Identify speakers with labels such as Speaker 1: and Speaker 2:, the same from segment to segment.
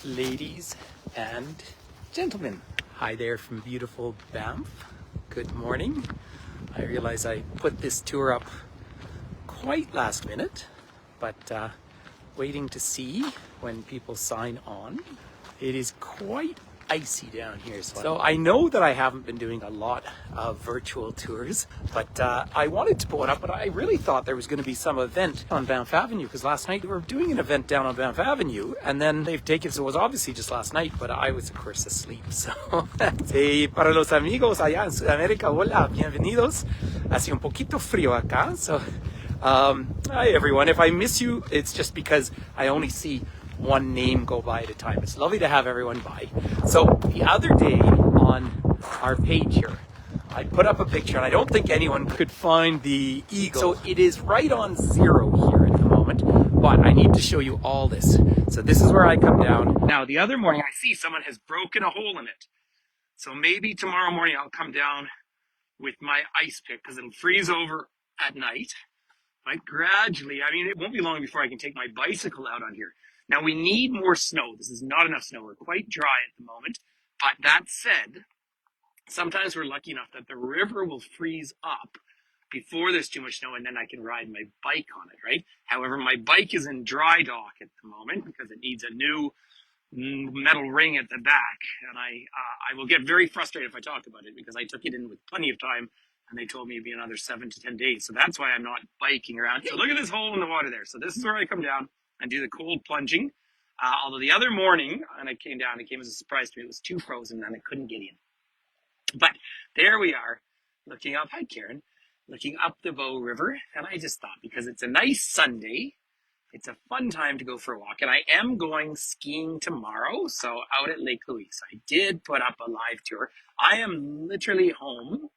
Speaker 1: Ladies and gentlemen, hi there from beautiful Banff. Good morning. I realize I put this tour up quite last minute, but waiting to see when people sign on. It is quite icy down here, so I know that I haven't been doing a lot of virtual tours, but I wanted to put one up, but I really thought there was going to be some event on Banff Avenue, because last night we were doing an event down on Banff Avenue, and then they've taken, so it was obviously just last night, but I was of course asleep. So para los amigos allá en Sudamérica, hola, bienvenidos. Hace un poquito frío acá, so hi everyone. If I miss you, it's just because I only see one name go by at a time. It's lovely to have everyone by. So the other day on our page here, I put up a picture, and I don't think anyone could find the eagle. So it is right on zero here at the moment, but I need to show you all this. So this is where I come down. Now the other morning I see someone has broken a hole in it. So maybe tomorrow morning I'll come down with my ice pick, because it'll freeze over at night. But gradually, I mean, it won't be long before I can take my bicycle out on here. Now, we need more snow. This is not enough snow. We're quite dry at the moment. But that said, sometimes we're lucky enough that the river will freeze up before there's too much snow, and then I can ride my bike on it, right? However, my bike is in dry dock at the moment because it needs a new metal ring at the back. And I will get very frustrated if I talk about it, because I took it in with plenty of time, and they told me it'd be another 7 to 10 days. So that's why I'm not biking around. So look at this hole in the water there. So this is where I come down and do the cold plunging. Although the other morning, and I came down, it came as a surprise to me, it was too frozen and I couldn't get in. But there we are, looking up, hi Karen, looking up the Bow River. And I just thought, because it's a nice Sunday, it's a fun time to go for a walk. And I am going skiing tomorrow, so out at Lake Louise. I did put up a live tour. I am literally home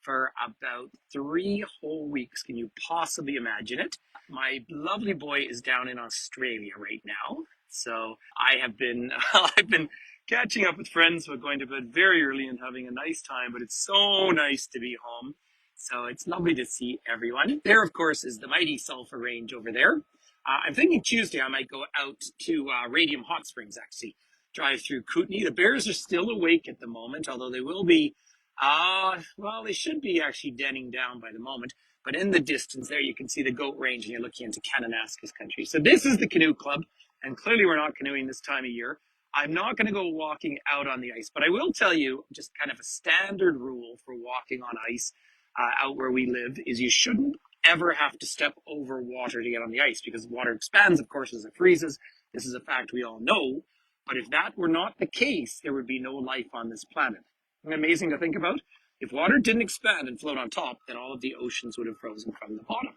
Speaker 1: for about 3 whole weeks. Can you possibly imagine it? My lovely boy is down in Australia right now. So I have been, I've been catching up with friends who are going to bed very early and having a nice time, but it's so nice to be home. So it's lovely to see everyone. There, of course, is the mighty Sulphur Range over there. I'm thinking Tuesday I might go out to Radium Hot Springs, actually. Drive through Kootenay. The bears are still awake at the moment, although they will be well, they should be actually denning down by the moment. But in the distance there, you can see the goat range, and you're looking into Kananaskis country. So this is the canoe club, and clearly we're not canoeing this time of year. I'm not going to go walking out on the ice, but I will tell you just kind of a standard rule for walking on ice out where we live is you shouldn't ever have to step over water to get on the ice, because water expands, of course, as it freezes. This is a fact we all know. But if that were not the case, there would be no life on this planet. Amazing to think about. If water didn't expand and float on top, then all of the oceans would have frozen from the bottom.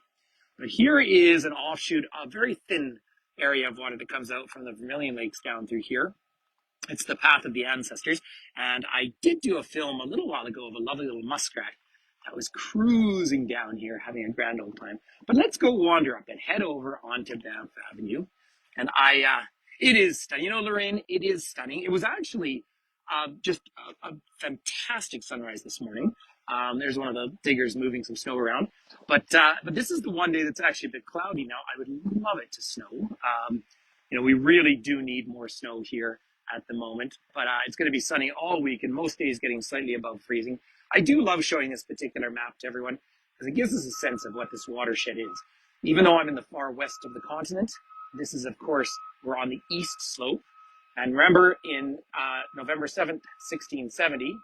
Speaker 1: But here is an offshoot, a very thin area of water that comes out from the Vermilion Lakes down through here. It's the path of the ancestors. And I did do a film a little while ago of a lovely little muskrat that was cruising down here, having a grand old time. But let's go wander up and head over onto Banff Avenue. And it is stunning. You know, Lorraine, it is stunning. It was actually just a fantastic sunrise this morning. There's one of the diggers moving some snow around. But this is the one day that's actually a bit cloudy now. I would love it to snow. You know, we really do need more snow here at the moment. But it's going to be sunny all week, and most days getting slightly above freezing. I do love showing this particular map to everyone, because it gives us a sense of what this watershed is. Even though I'm in the far west of the continent, this is, of course, we're on the east slope. And remember, in November 7th, 1670,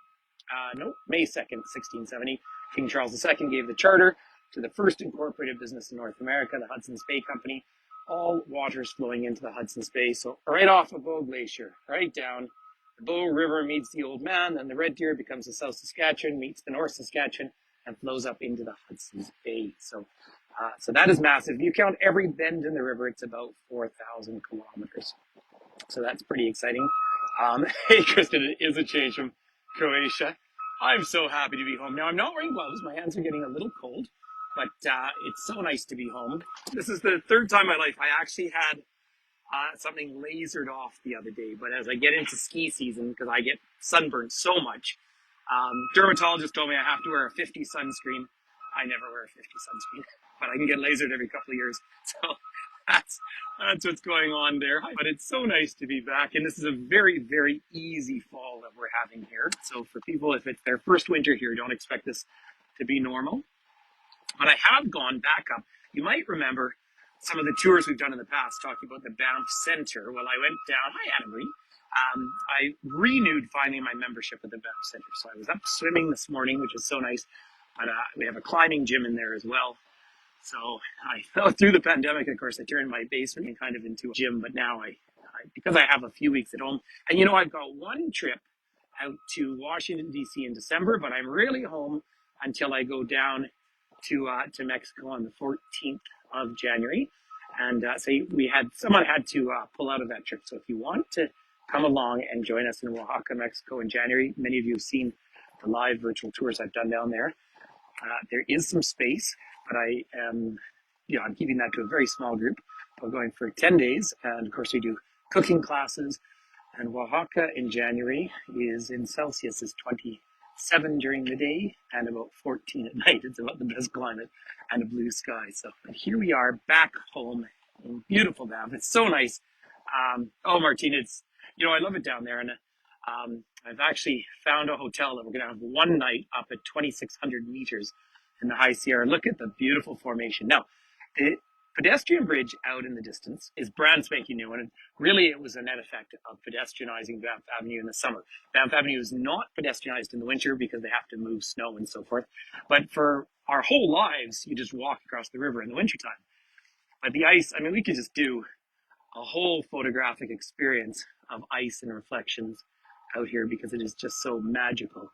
Speaker 1: May 2nd, 1670, King Charles II gave the charter to the first incorporated business in North America, the Hudson's Bay Company, all waters flowing into the Hudson's Bay. So right off of Bow Glacier, right down, the Bow River meets the Old Man, then the Red Deer becomes the South Saskatchewan, meets the North Saskatchewan, and flows up into the Hudson's Bay. So that is massive. If you count every bend in the river, it's about 4,000 kilometers. So that's pretty exciting. Hey, Kristen, it is a change from Croatia. I'm so happy to be home. Now, I'm not wearing gloves. My hands are getting a little cold, but it's so nice to be home. This is the third time in my life I actually had something lasered off the other day. But as I get into ski season, because I get sunburned so much, dermatologist told me I have to wear a 50 sunscreen. I never wear a 50 sunscreen, but I can get lasered every couple of years. So That's what's going on there. But it's so nice to be back, and this is a very, very easy fall that we're having here. So for people, if it's their first winter here, don't expect this to be normal. But I have gone back up. You might remember some of the tours we've done in the past talking about the Banff Center. Well, I went down. Hi, Anna Marie. I renewed finally my membership at the Banff Center. So I was up swimming this morning, which is so nice. But we have a climbing gym in there as well. So I fell through the pandemic. Of course, I turned my basement kind of into a gym. But now because I have a few weeks at home, and I've got one trip out to Washington D.C. in December, but I'm really home until I go down to Mexico on the 14th of January. And so someone had to pull out of that trip. So if you want to come along and join us in Oaxaca, Mexico in January, many of you have seen the live virtual tours I've done down there. There is some space, but I'm keeping that to a very small group. We're going for 10 days. And of course we do cooking classes. And Oaxaca in January is in Celsius is 27 during the day and about 14 at night. It's about the best climate and a blue sky. So here we are back home in beautiful Banff. It's so nice. Martina, I love it down there. And I've actually found a hotel that we're going to have one night up at 2,600 meters in the High Sierra. Look at the beautiful formation. Now, the pedestrian bridge out in the distance is brand spanking new, and it was a net effect of pedestrianizing Banff Avenue in the summer. Banff Avenue is not pedestrianized in the winter because they have to move snow and so forth. But for our whole lives, you just walk across the river in the wintertime. But the ice, we could just do a whole photographic experience of ice and reflections out here because it is just so magical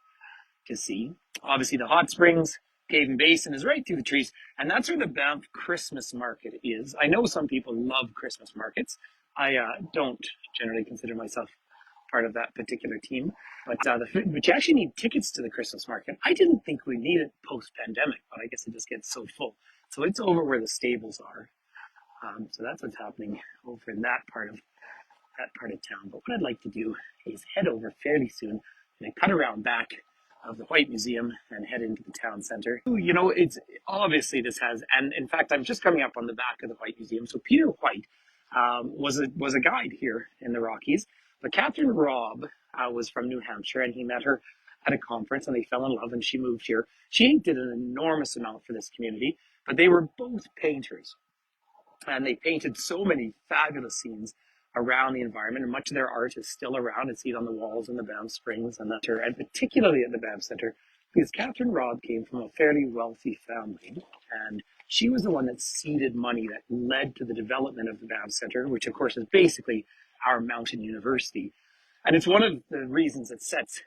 Speaker 1: to see. Obviously, the hot springs, Cave and Basin is right through the trees, and that's where the Banff Christmas Market is. I know some people love Christmas markets. I don't generally consider myself part of that particular team, but you actually need tickets to the Christmas market. I didn't think we needed post-pandemic, but I guess it just gets so full. So it's over where the stables are. So that's what's happening over in that part of town. But what I'd like to do is head over fairly soon and cut around back of the White Museum and head into the town center. It's obviously and in fact, I'm just coming up on the back of the White Museum. So Peter White was a guide here in the Rockies, but Catherine Robb was from New Hampshire, and he met her at a conference, and they fell in love, and she moved here. She did an enormous amount for this community, but they were both painters, and they painted so many fabulous scenes around the environment, and much of their art is still around. It's seen on the walls in the Banff Springs and particularly at the Banff Center, because Catherine Robb came from a fairly wealthy family, and she was the one that seeded money that led to the development of the Banff Center, which of course is basically our mountain university. And it's one of the reasons that sets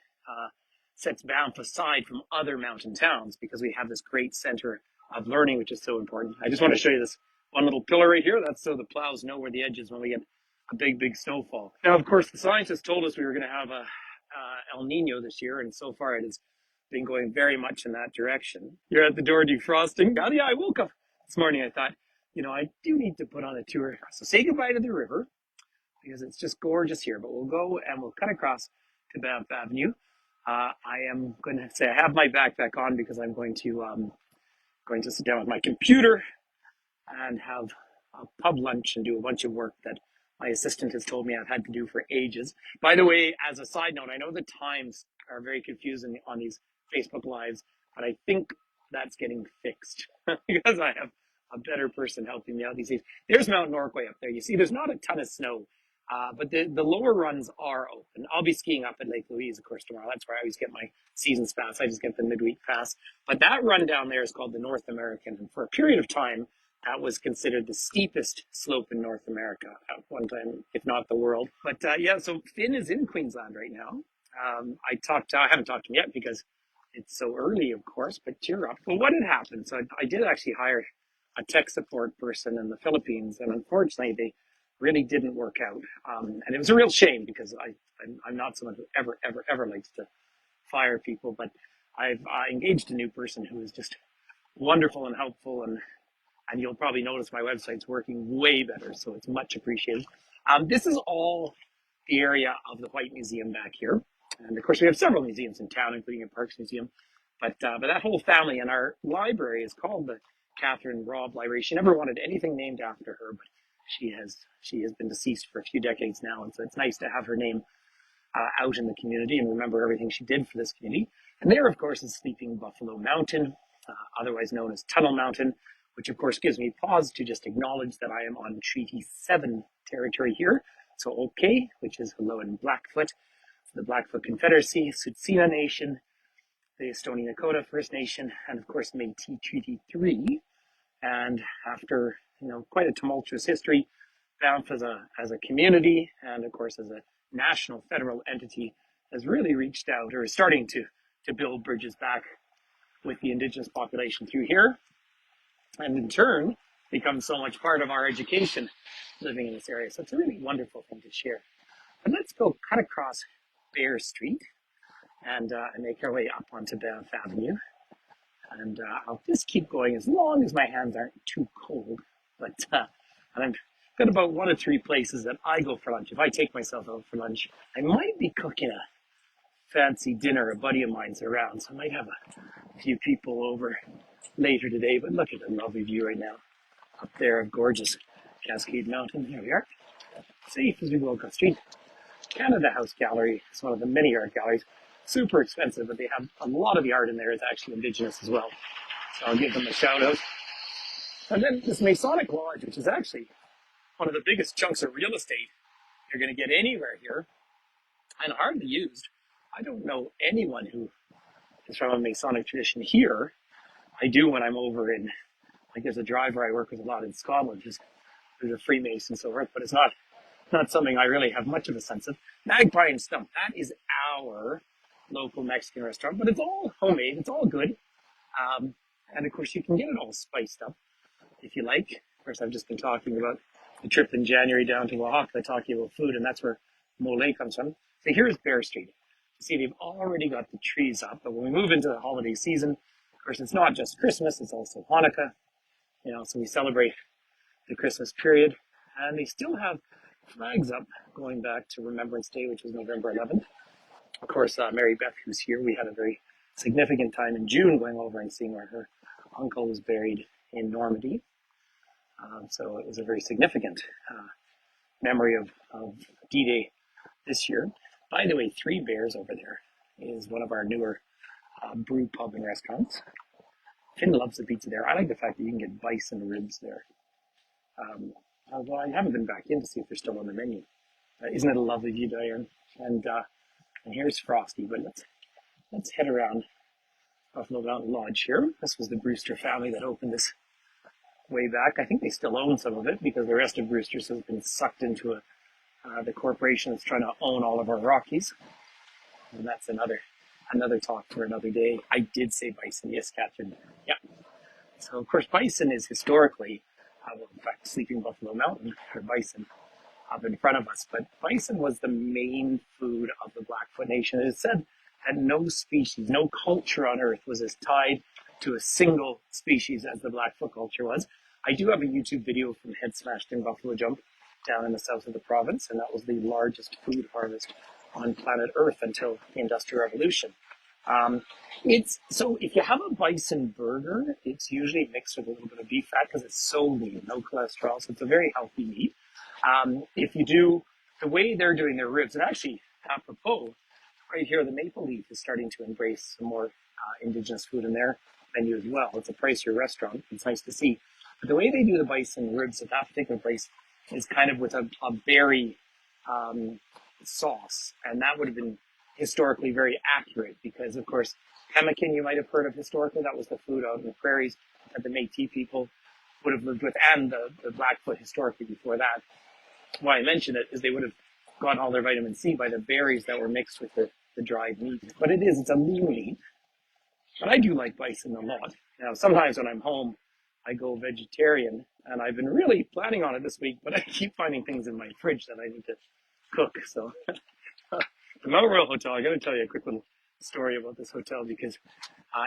Speaker 1: Banff aside from other mountain towns, because we have this great center of learning, which is so important. I just want to show you this one little pillar right here. That's so the plows know where the edge is when we get a big snowfall. Now, of course, the scientists told us we were going to have a El Nino this year, and so far it has been going very much in that direction. You're at the door defrosting. Yeah, I woke up this morning. I thought, I do need to put on a tour. So say goodbye to the river, because it's just gorgeous here. But we'll go and we'll cut across to Banff Avenue. I am going to say I have my backpack on because I'm going to sit down with my computer and have a pub lunch and do a bunch of work that my assistant has told me I've had to do for ages. By the way, as a side note, I know the times are very confusing on these Facebook Lives, but I think that's getting fixed because I have a better person helping me out these days. There's Mount Norquay up there. You see, there's not a ton of snow, but the lower runs are open. I'll be skiing up at Lake Louise, of course, tomorrow. That's where I always get my season's pass. I just get the midweek pass. But that run down there is called the North American. And for a period of time, that was considered the steepest slope in North America at one time, if not the world. But so Finn is in Queensland right now. I haven't talked to him yet because it's so early, of course, but cheer up. Well, what had happened? So I did actually hire a tech support person in the Philippines, and unfortunately they really didn't work out. And it was a real shame because I'm not someone who ever likes to fire people, but I've engaged a new person who is just wonderful and helpful, and you'll probably notice my website's working way better, so it's much appreciated. This is all the area of the White Museum back here. And of course, we have several museums in town, including a Parks Museum. But that whole family, and our library is called the Catherine Robb Library. She never wanted anything named after her, but she has been deceased for a few decades now, and so it's nice to have her name out in the community and remember everything she did for this community. And there, of course, is Sleeping Buffalo Mountain, otherwise known as Tunnel Mountain, which of course gives me pause to just acknowledge that I am on Treaty 7 territory here. So OK, which is hello in Blackfoot, the Blackfoot Confederacy, Tsuut'ina Nation, the Stoney Nakoda First Nation, and of course Métis Treaty 3. And after quite a tumultuous history, Banff as a community and of course as a national federal entity has really reached out, or is starting to build bridges back with the Indigenous population through here, and in turn becomes so much part of our education living in this area. So it's a really wonderful thing to share. But let's go cut across Bear Street and make our way up onto Banff Avenue. And I'll just keep going as long as my hands aren't too cold. But and I've got about 1 or 3 places that I go for lunch. If I take myself out for lunch, I might be cooking a fancy dinner. A buddy of mine's around, so I might have a few people over later today. But look at the lovely view right now up there of gorgeous Cascade Mountain. Here we are, safe as we go across the street. Canada House Gallery is one of the many art galleries. Super expensive, but they have a lot of the art in there is actually Indigenous as well. So I'll give them a shout out. And then this Masonic Lodge, which is actually one of the biggest chunks of real estate you're going to get anywhere here, and hardly used. I don't know anyone who is from a Masonic tradition here. I do when I'm over in, like as a driver, I work with a lot in Scotland, who's a Freemason and so forth, but it's not something I really have much of a sense of. Magpie and Stump, that is our local Mexican restaurant, but it's all homemade, it's all good. And of course you can get it all spiced up if you like. Of course, I've just been talking about the trip in January down to Oaxaca, talking about food, and that's where mole comes from. So here's Bear Street. You see, they've already got the trees up, but when we move into the holiday season, of course, it's not just Christmas, it's also Hanukkah. So we celebrate the Christmas period, and they still have flags up going back to Remembrance Day, which was November 11th. Of course, Mary Beth, who's here, we had a very significant time in June going over and seeing where her uncle was buried in Normandy. So it was a very significant memory of D-Day this year. By the way, Three Bears over there is one of our newer brew pub and restaurants. Finn loves the pizza there. I like the fact that you can get bison ribs there. Although I haven't been back in to see if they're still on the menu. Isn't it a lovely view, Diane? And here's Frosty. But let's head around Buffalo Mountain Lodge here. This was the Brewster family that opened this way back. I think they still own some of it because the rest of Brewster's has been sucked into the corporation that's trying to own all of our Rockies. And that's another talk for another day. I did say bison. Yes, Catherine. Yeah. So, of course, bison is historically, in fact, Sleeping Buffalo Mountain, or bison, up in front of us. But bison was the main food of the Blackfoot Nation. It is said that no species, no culture on Earth was as tied to a single species as the Blackfoot culture was. I do have a YouTube video from Head Smashed in Buffalo Jump down in the south of the province, and that was the largest food harvest on planet Earth until the Industrial Revolution. So if you have a bison burger, it's usually mixed with a little bit of beef fat because it's so lean, no cholesterol, so it's a very healthy meat. If you do the way they're doing their ribs, and actually, apropos, right here, the Maple Leaf is starting to embrace some more Indigenous food in their menu as well. It's a pricier restaurant. It's nice to see. But the way they do the bison ribs at that particular place is kind of with a berry sauce, and that would have been historically very accurate because, of course, pemmican you might have heard of historically. That was the food out in the prairies that the Métis people would have lived with, and the Blackfoot historically before that. Why I mention it is they would have gotten all their vitamin C by the berries that were mixed with the dried meat. But it's a lean meat. But I do like bison a lot. Now, sometimes when I'm home, I go vegetarian, and I've been really planning on it this week, but I keep finding things in my fridge that I need to cook. So the Mount Royal Hotel, I got to tell you a quick little story about this hotel because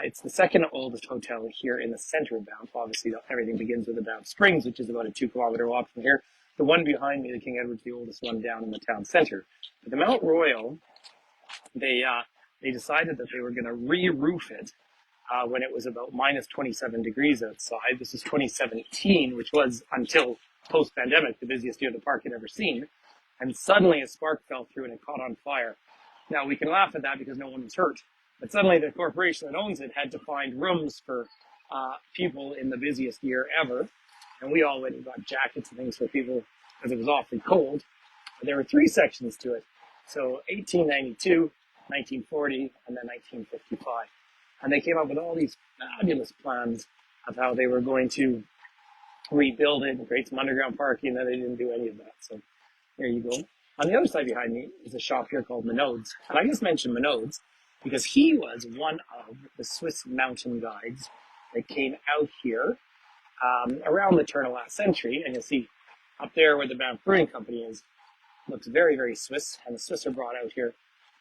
Speaker 1: it's the second oldest hotel here in the center of Banff. Obviously, everything begins with the Banff Springs, which is about a 2-kilometer walk from here. The one behind me, the King Edward's the oldest one down in the town center. But the Mount Royal, they decided that they were going to re-roof it when it was about minus 27 degrees outside. This is 2017, which was until
Speaker 2: post-pandemic, the busiest year the park had ever seen. And suddenly a spark fell through and it caught on fire. Now, we can laugh at that because no one was hurt. But suddenly the corporation that owns it had to find rooms for people in the busiest year ever. And we all went and got jackets and things for people because it was awfully cold. But there were 3 sections to it. So 1892, 1940, and then 1955. And they came up with all these fabulous plans of how they were going to rebuild it and create some underground parking, and then they didn't do any of that. So there you go. On the other side behind me is a shop here called Minod's. And I just mentioned Minod's because he was one of the Swiss mountain guides that came out here around the turn of last century. And you'll see up there where the Banff Brewing Company is, looks very, very Swiss. And the Swiss are brought out here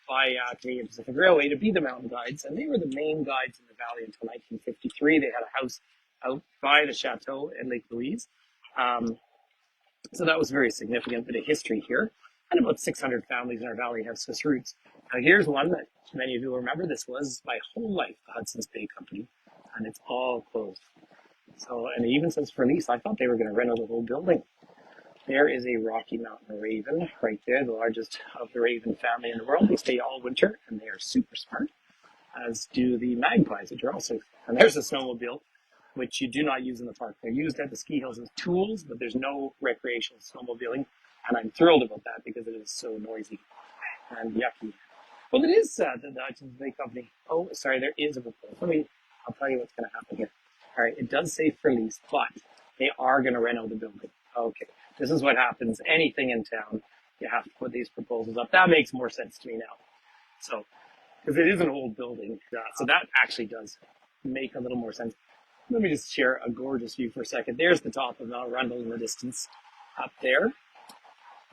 Speaker 2: by Canadian Pacific Railway to be the mountain guides. And they were the main guides in the valley until 1953. They had a house out by the chateau in Lake Louise. So that was very significant bit of history here. And about 600 families in our valley have Swiss roots. Now here's one that many of you will remember. This was my whole life, the Hudson's Bay Company, and it's all closed. So, and it even says for lease. I thought they were going to rent out the whole building. There is a Rocky Mountain raven right there, the largest of the raven family in the world. They stay all winter, and they are super smart, as do the magpies, which are also. And there's a snowmobile, which you do not use in the park. They're used at the ski hills as tools, but there's no recreational snowmobiling. And I'm thrilled about that because it is so noisy and yucky. Well, it is the Hudson's Bay Company. Oh, sorry, there is a proposal. I'll tell you what's going to happen here. All right, it does say for lease, but they are going to rent out the building. Okay, this is what happens. Anything in town, you have to put these proposals up. That makes more sense to me now. So, because it is an old building, so that actually does make a little more sense. Let me just share a gorgeous view for a second. There's the top of Mount Rundle in the distance up there.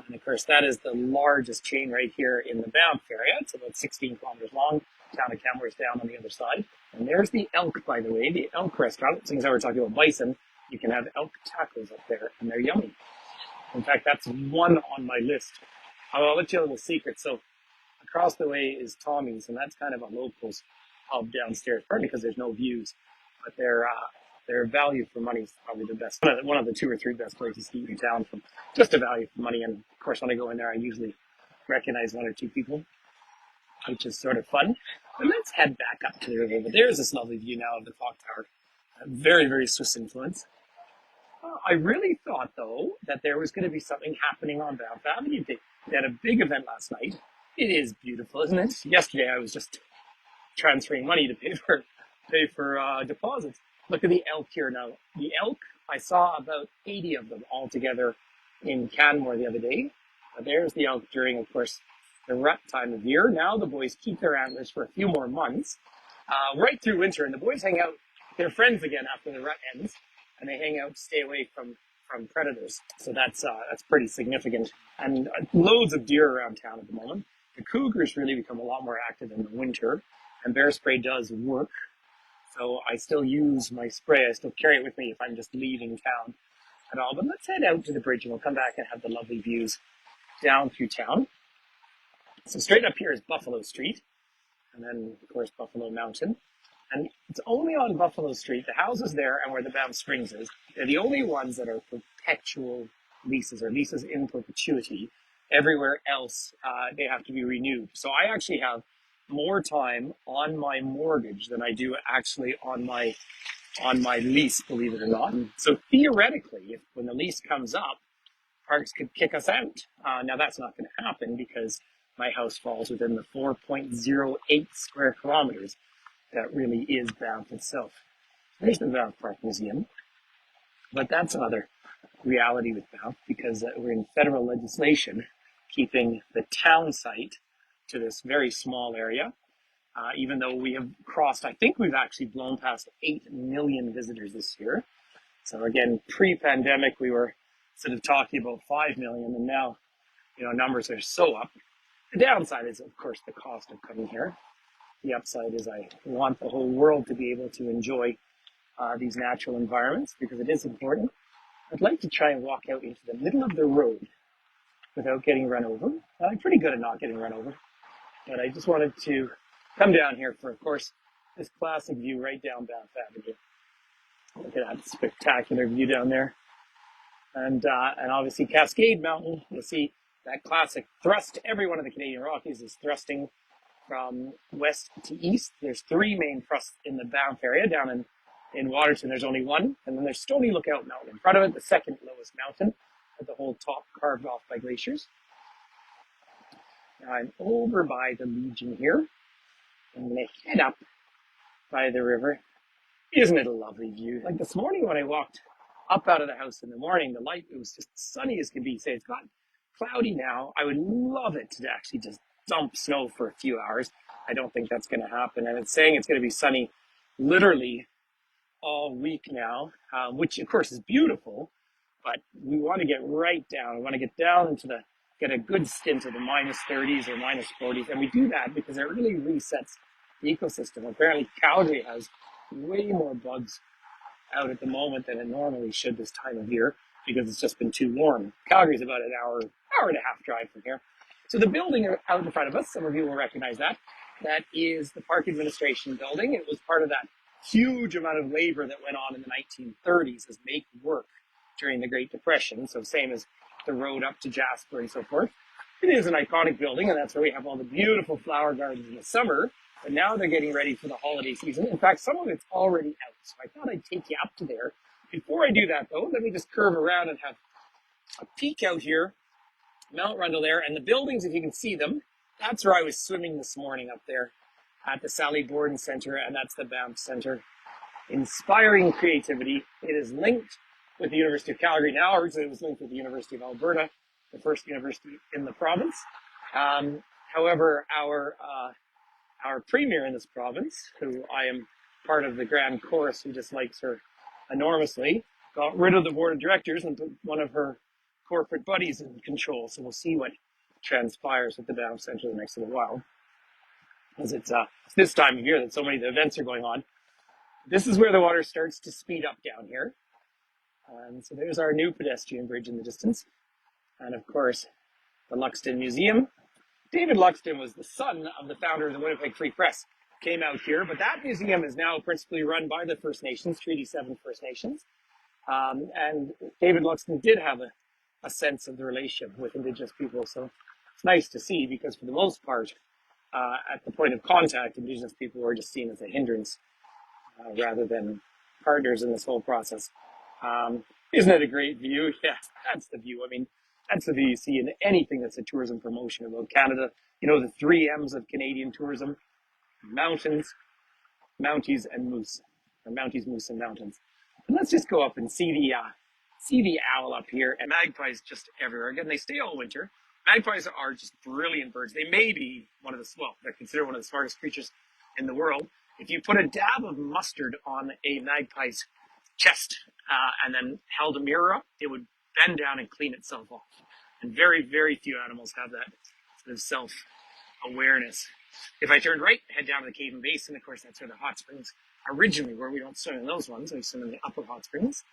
Speaker 2: And of course, that is the largest chain right here in the Banff area. It's about 16 kilometers long. Town of Kenmore's down on the other side. And there's the elk, by the way, the elk restaurant. Since I were talking about bison, you can have elk tacos up there, and they're yummy. In fact, that's one on my list. I'll let you a little secret. So across the way is Tommy's, and that's kind of a locals pub downstairs, partly because there's no views. But their value for money is probably the best. One of the 2 or 3 best places to eat in town from just a value for money. And of course, when I go in there, I usually recognize 1 or 2 people, which is sort of fun. And let's head back up to the river. But there's this lovely view now of the clock tower. Very, very Swiss influence. I really thought, though, that there was going to be something happening on Banff Avenue. They had a big event last night. It is beautiful, isn't it? Yesterday, I was just transferring money to pay for deposits. Look at the elk here now. The elk, I saw about 80 of them all together in Canmore the other day. There's the elk during, of course, the rut time of year. Now the boys keep their antlers for a few more months, right through winter. And the boys hang out, they're friends again after the rut ends, and they hang out to stay away from predators. So that's pretty significant. And loads of deer around town at the moment. The cougars really become a lot more active in the winter, and bear spray does work. So I still use my spray. I still carry it with me if I'm just leaving town at all. But let's head out to the bridge and we'll come back and have the lovely views down through town. So straight up here is Buffalo Street, and then, of course, Buffalo Mountain. And it's only on Buffalo Street, the houses there and where the Banff Springs is, they're the only ones that are perpetual leases or leases in perpetuity. Everywhere else, they have to be renewed. So I actually have more time on my mortgage than I do actually on my lease, believe it or not. So theoretically, when the lease comes up, parks could kick us out. Now that's not going to happen because my house falls within the 4.08 square kilometers that really is Banff itself. There's the Banff Park Museum, but that's another reality with Banff because we're in federal legislation keeping the town site to this very small area, even though we have crossed, I think we've actually blown past 8 million visitors this year. So again, pre-pandemic, we were sort of talking about 5 million, and now, numbers are so up. The downside is, of course, the cost of coming here. The upside is I want the whole world to be able to enjoy these natural environments because it is important. I'd like to try and walk out into the middle of the road without getting run over. I'm pretty good at not getting run over. But I just wanted to come down here for, of course, this classic view right down Banff Avenue. Look at that spectacular view down there. and obviously Cascade Mountain. You'll see that classic thrust. Every one of the Canadian Rockies is thrusting from west to east. There's three main thrusts in the Banff area. Down in Waterton, there's only one. And then there's Stony Lookout Mountain in front of it, the second lowest mountain, with the whole top carved off by glaciers. Now I'm over by the Legion here. I'm going to head up by the river. Isn't it a lovely view? Like this morning when I walked up out of the house in the morning, the light, it was just sunny as can be. Say it's got cloudy now. I would love it to actually just dump snow for a few hours. I don't think that's going to happen. And it's saying it's going to be sunny literally all week now, which of course is beautiful, but we want to get right down. We want to get down into get a good stint of the minus 30s or minus 40s. And we do that because it really resets the ecosystem. Apparently Calgary has way more bugs out at the moment than it normally should this time of year because it's just been too warm. Calgary's about an hour and a half drive from here. So the building out in front of us, some of you will recognize that. That is the Park Administration building. It was part of that huge amount of labor that went on in the 1930s as make work during the Great Depression. So same as the road up to Jasper and so forth. It is an iconic building, and that's where we have all the beautiful flower gardens in the summer. But now they're getting ready for the holiday season. In fact, some of it's already out. So I thought I'd take you up to there. Before I do that, though, let me just curve around and have a peek out here. Mount Rundle there. And the buildings, if you can see them, that's where I was swimming this morning up there at the Sally Borden Center, and that's the Banff Center. Inspiring creativity. It is linked with the University of Calgary now. Originally, it was linked with the University of Alberta, the first university in the province. However, our premier in this province, who I am part of the grand chorus who dislikes her enormously, got rid of the board of directors and put one of her corporate buddies in control. So we'll see what transpires with the Banff Centre the next little while. As it's this time of year that so many of the events are going on. This is where the water starts to speed up down here. And so there's our new pedestrian bridge in the distance. And of course, the Luxton Museum. David Luxton was the son of the founder of the Winnipeg Free Press. Came out here, but that museum is now principally run by the First Nations, Treaty 7 First Nations. And David Luxton did have a sense of the relationship with Indigenous people. So it's nice to see because for the most part, at the point of contact, Indigenous people were just seen as a hindrance rather than partners in this whole process. Isn't it a great view? Yeah, that's the view. I mean, that's the view you see in anything that's a tourism promotion about Canada. You know, the 3 M's of Canadian tourism: mountains, Mounties, and moose. Or Mounties, moose, and mountains. And let's just go up and see the owl up here, and magpies just everywhere. Again, they stay all winter. Magpies are just brilliant birds. They may be they're considered one of the smartest creatures in the world. If you put a dab of mustard on a magpie's chest and then held a mirror up, it would bend down and clean itself off. And very, very few animals have that sort of self-awareness. If I turned right, head down to the Cave and Basin, of course, that's where the hot springs originally were. We don't swim in those ones. We swim in the upper hot springs.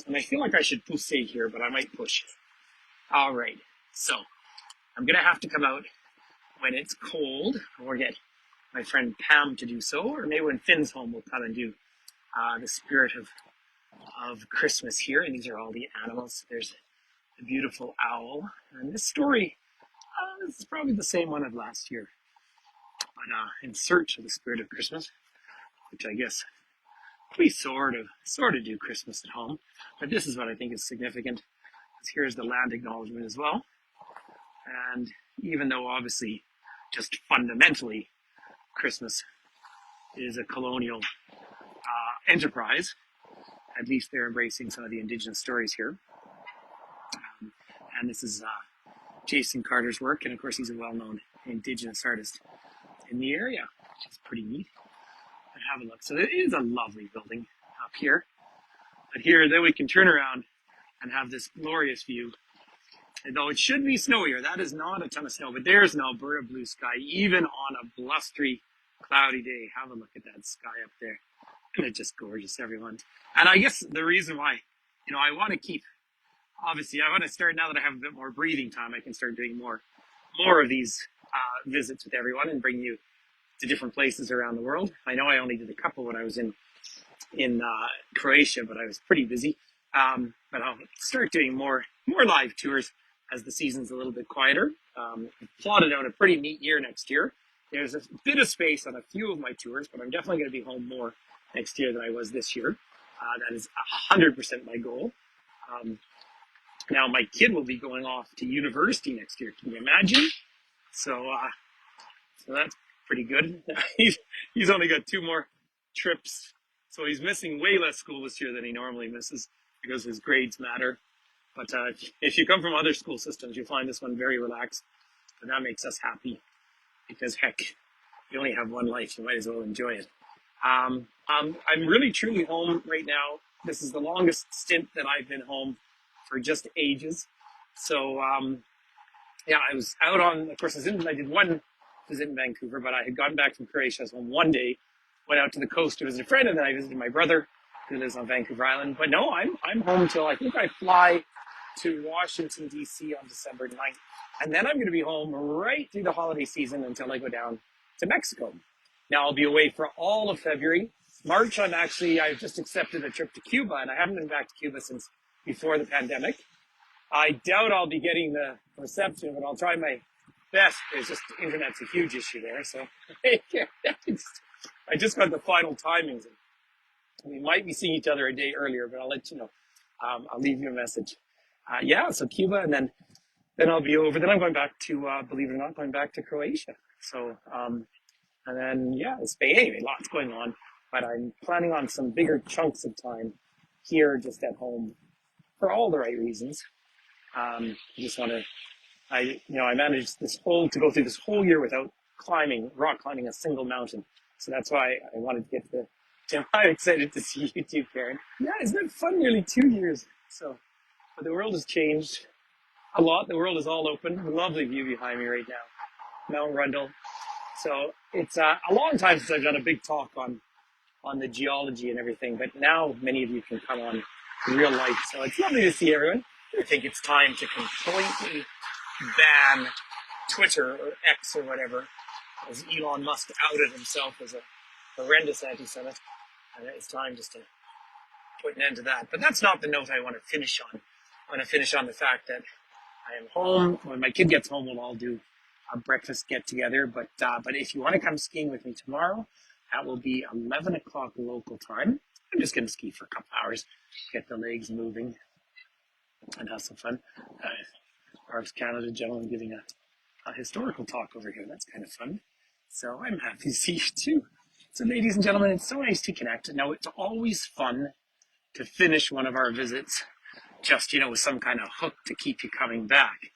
Speaker 2: And I feel like I should pousse here, but I might push. All right. So I'm going to have to come out when it's cold, or get my friend Pam to do so, or maybe when Finn's home, we'll come and do the spirit of Christmas here. And these are all the animals. There's a beautiful owl. And this story, this is probably the same one of last year. But in search of the spirit of Christmas, which I guess we sort of do Christmas at home. But this is what I think is significant. Here's the land acknowledgement as well. And even though obviously just fundamentally Christmas is a colonial enterprise, at least they're embracing some of the Indigenous stories here. And this is Jason Carter's work, and of course he's a well-known Indigenous artist in the area, which is pretty neat. But have a look. So it is a lovely building up here. But here, then we can turn around and have this glorious view. And though it should be snowier, that is not a ton of snow, but there's an Alberta blue sky, even on a blustery, cloudy day. Have a look at that sky up there. And it's just gorgeous, everyone. And I guess the reason why, I want to keep, obviously, I want to start, now that I have a bit more breathing time, I can start doing more of these visits with everyone and bring you to different places around the world. I know I only did a couple when I was in Croatia, but I was pretty busy. But I'll start doing more live tours as the season's a little bit quieter. I've plotted out a pretty neat year next year. There's a bit of space on a few of my tours, but I'm definitely going to be home more next year than I was this year. That is 100% my goal. Now my kid will be going off to university next year. Can you imagine? So that's pretty good. he's only got 2 more trips, so he's missing way less school this year than he normally misses because his grades matter. But if you come from other school systems, you'll find this one very relaxed, and that makes us happy because heck, you only have one life. You might as well enjoy it. I'm really truly home right now. This is the longest stint that I've been home for just ages. So yeah, I was out on, of course, I did one visit in Vancouver, but I had gotten back from Croatia. I was home one day, went out to the coast to visit a friend, and then I visited my brother who lives on Vancouver Island. But no, I'm home till I think I fly to Washington, D.C. on December 9th. And then I'm going to be home right through the holiday season until I go down to Mexico. Now I'll be away for all of February. March, I've just accepted a trip to Cuba, and I haven't been back to Cuba since before the pandemic. I doubt I'll be getting the reception, but I'll try my best. It's just internet's a huge issue there, so I just got the final timings. We might be seeing each other a day earlier, but I'll let you know. I'll leave you a message. So Cuba, and then I'll be over. Then I'm going back to, believe it or not, going back to Croatia. So, and then, Spain. Anyway, lots going on. But I'm planning on some bigger chunks of time here just at home for all the right reasons. I just want to, I managed to go through this whole year without rock climbing a single mountain. So that's why I wanted to get to Tim. I'm excited to see you too, Karen. Yeah, isn't it fun? Nearly 2 years. So, but the world has changed a lot. The world is all open. Lovely view behind me right now, Mount Rundle. So it's a long time since I've done a big talk on the geology and everything, but now many of you can come on in real life. So it's lovely to see everyone. I think it's time to completely ban Twitter or X or whatever, as Elon Musk outed himself as a horrendous anti-Semite, and it's time just to put an end to that. But that's not the note I want to finish on. I want to finish on the fact that I am home. When my kid gets home, we'll all do a breakfast get-together. But if you want to come skiing with me tomorrow, that will be 11 o'clock local time. I'm just going to ski for a couple hours, get the legs moving, and have some fun. Parks Canada gentleman giving a historical talk over here. That's kind of fun. So I'm happy to see you too. So ladies and gentlemen, it's so nice to connect. Now, it's always fun to finish one of our visits just, with some kind of hook to keep you coming back.